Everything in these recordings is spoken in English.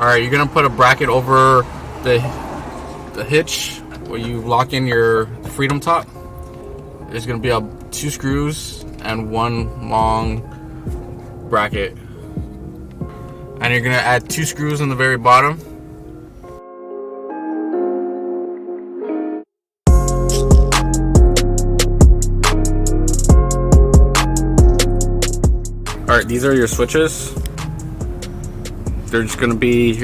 Alright, you're gonna put a bracket over the hitch where you lock in your freedom top. There's gonna be 2 screws and 1 long bracket. And you're gonna add 2 screws on the very bottom. Alright, these are your switches. They're just gonna be,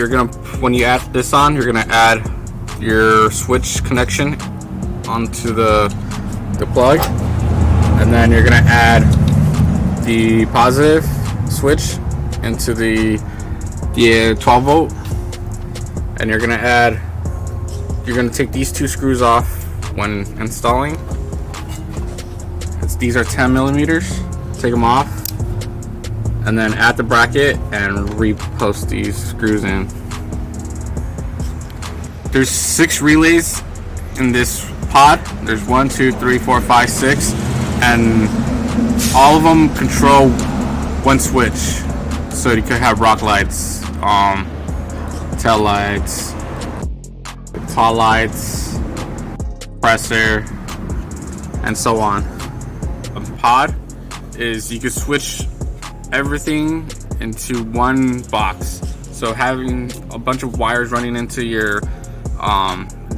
when you add this on, you're gonna add your switch connection onto the plug. And then you're gonna add the positive switch into the 12 volt. And you're gonna take these 2 screws off when installing. These are 10 millimeters. Take them off. And then add the bracket and repost these screws in. There's 6 relays in this pod. There's 1, 2, 3, 4, 5, 6, and all of them control one switch. So you could have rock lights, tail lights, tall lights, compressor, and so on. A pod is you could switch everything into one box. So having a bunch of wires running into your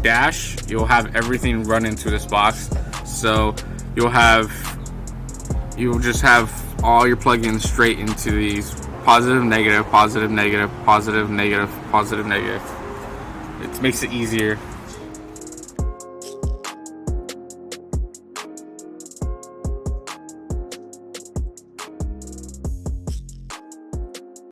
dash, you'll have everything run into this box. So you'll just have all your plugins straight into these positive, negative, positive, negative, positive, negative, positive, negative. It makes it easier.